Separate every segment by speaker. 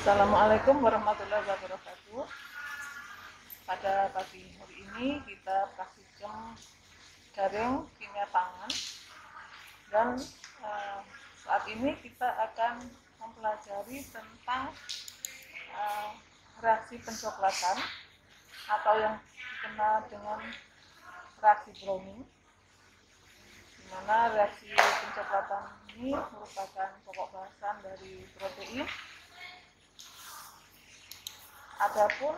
Speaker 1: Assalamualaikum warahmatullahi wabarakatuh. Pada pagi hari ini kita praktikum garing kimia pangan dan saat ini kita akan mempelajari tentang reaksi pencoklatan atau yang dikenal dengan reaksi Browning, di mana reaksi pencoklatan ini merupakan pokok bahasan dari protein. Adapun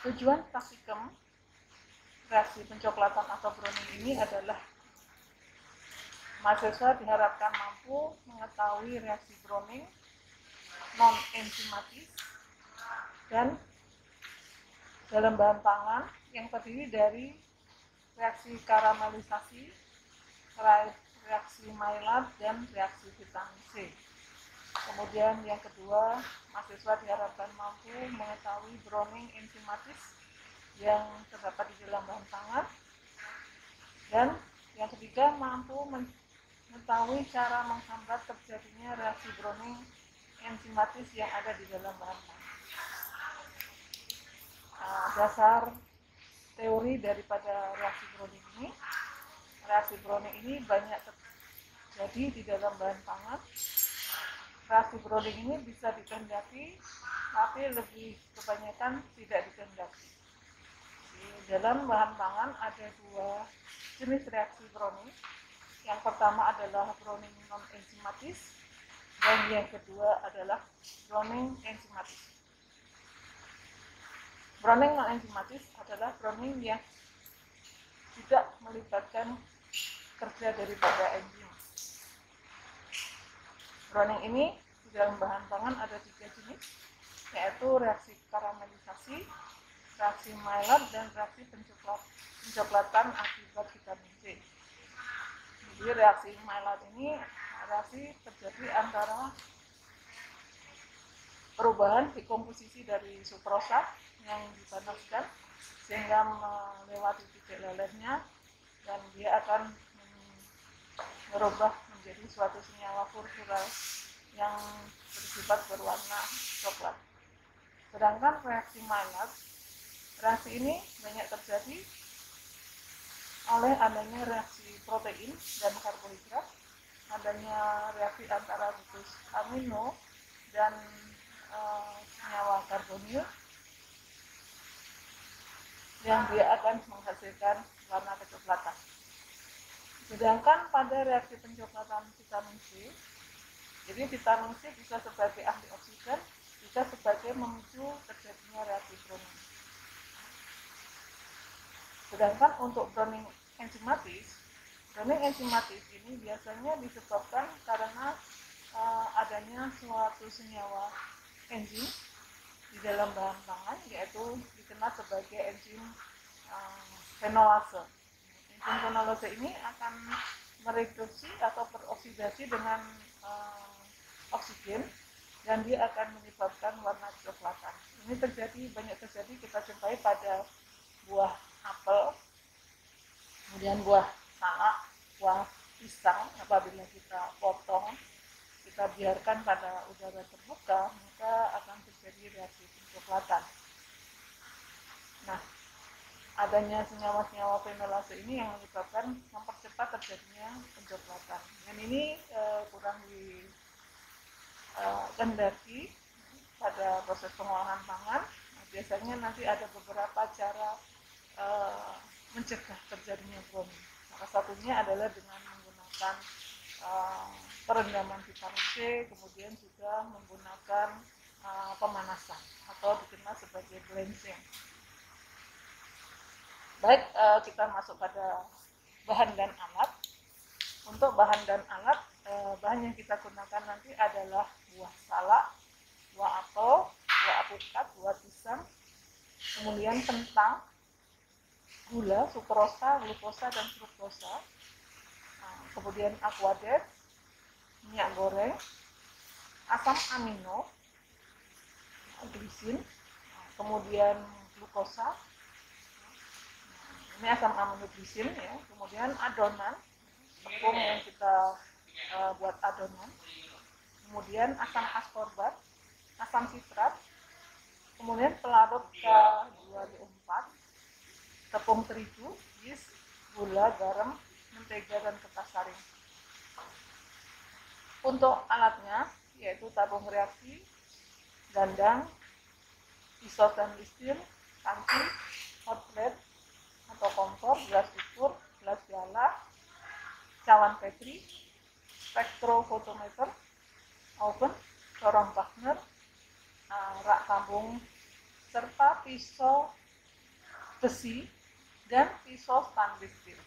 Speaker 1: tujuan praktikum reaksi pencoklatan atau Browning ini adalah mahasiswa diharapkan mampu mengetahui reaksi Browning non-enzimatis dan dalam bahan pangan yang terdiri dari reaksi karamelisasi, reaksi Maillard, dan reaksi vitamin C. Kemudian yang kedua, mahasiswa diharapkan mampu mengetahui Browning enzimatis yang terdapat di dalam bahan pangan. Dan yang ketiga, mampu mengetahui cara menghambat terjadinya reaksi Browning enzimatis yang ada di dalam bahan pangan. Dasar teori daripada reaksi Browning ini banyak terjadi di dalam bahan pangan. Reaksi Browning ini bisa dikehendaki, tapi lebih kebanyakan tidak dikehendaki. Di dalam bahan pangan ada dua jenis reaksi Browning. Yang pertama adalah Browning non-enzimatis, dan yang kedua adalah Browning enzimatis. Browning non-enzimatis adalah Browning yang tidak melibatkan kerja daripada enzim. Browning ini di dalam bahan pangan ada tiga jenis, yaitu reaksi karamelisasi, reaksi Maillard, dan reaksi pencoklatan akibat vitamin C. Jadi reaksi Maillard ini reaksi terjadi antara perubahan di komposisi dari sukrosa yang dipanaskan sehingga melewati titik lelehnya, dan dia akan berubah menjadi suatu senyawa kultural yang bersifat berwarna coklat. Sedangkan reaksi Maillard, reaksi ini banyak terjadi oleh adanya reaksi protein dan karbohidrat, adanya reaksi antara gugus amino dan senyawa karbonil, yang dia akan menghasilkan warna kecoklatan. Sedangkan pada reaksi pencoklatan vitamin C, jadi vitamin C bisa sebagai antioksidan, bisa sebagai memicu terjadinya reaksi Browning. Sedangkan untuk Browning enzimatis ini biasanya disebabkan karena adanya suatu senyawa enzim di dalam bahan pangan, yaitu dikenal sebagai enzim fenolase. Enzim fenolase ini akan mereduksi atau beroksidasi dengan oksigen, dan dia akan menyebabkan warna kecoklatan. Ini banyak terjadi kita jumpai pada buah apel, kemudian buah salak, buah pisang. Apabila kita potong, kita biarkan pada udara terbuka, maka akan terjadi reaksi pencoklatan. Nah, adanya senyawa-senyawa fenolase ini yang mempercepat terjadinya pencoklatan. Dan ini kurang dikehendaki pada proses pengolahan pangan. Nah, biasanya nanti ada beberapa cara mencegah terjadinya Browning. Salah satunya adalah dengan menggunakan perendaman vitamin C, kemudian juga menggunakan pemanasan atau dikenal sebagai blanching. Baik, kita masuk pada bahan dan alat. Untuk bahan dan alat, bahan yang kita gunakan nanti adalah buah salak, buah apel, buah apukat, buah pisang, kemudian kentang, gula, sukrosa, glukosa, dan fruktosa, kemudian aquadex, minyak goreng, asam amino, glisin, kemudian glukosa. Ini asam aminoglisin ya, kemudian adonan tepung yang kita buat adonan, kemudian asam askorbat, asam sitrat, kemudian pelarut K2D4, tepung terigu, yeast, gula, garam, mentega, dan kertas saring. Untuk alatnya yaitu tabung reaksi, dandang, pisau stainless steel, panci, hot plate atau kompor, gelas ukur, gelas piala, cawan Petri, spektrofotometer, oven, corong Wagner, rak tambung, serta pisau besi dan pisau stainless steel.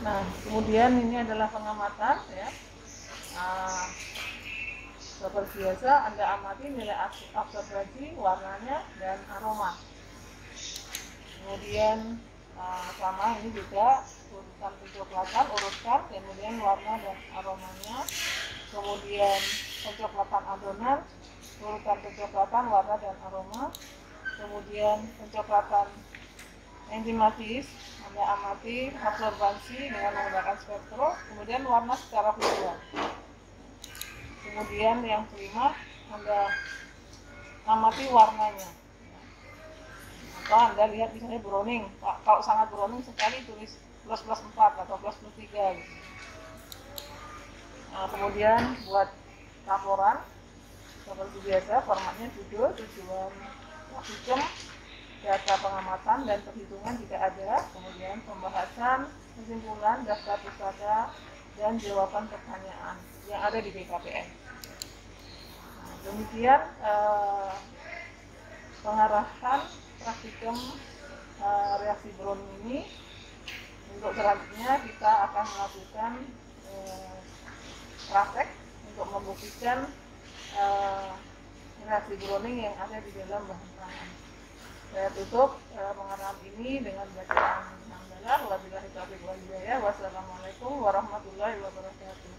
Speaker 1: Nah, kemudian ini adalah pengamatan ya. Nah, seperti biasa Anda amati nilai absorbensi, warnanya, dan aroma. Kemudian sama ini juga urutan pencoklatan, urutkan, kemudian warna dan aromanya, kemudian pencoklatan adonan, urutan pencoklatan, warna dan aroma, kemudian pencoklatan enzimatis, Anda amati absorbensi dengan menggunakan spektro, kemudian warna secara visual. Kemudian yang kelima, Anda amati warnanya. Atau Anda lihat misalnya browning, kalau sangat browning sekali tulis ++4 atau ++3 gitu. Nah, kemudian buat laporan seperti biasa, formatnya judul, tujuan praktikum, data pengamatan dan perhitungan jika ada, kemudian pembahasan, kesimpulan, daftar pusaka, dan jawaban pertanyaan yang ada di BKPM. Nah, demikian pengarahan praktikum reaksi browning ini. Untuk selanjutnya kita akan melakukan praktek untuk membuktikan reaksi browning yang ada di dalam bahan pangan. Saya tutup pengarahan ini dengan bacaan hamdalah. Wabillahi taufiq wal hidayah. Wassalamualaikum warahmatullahi wabarakatuh.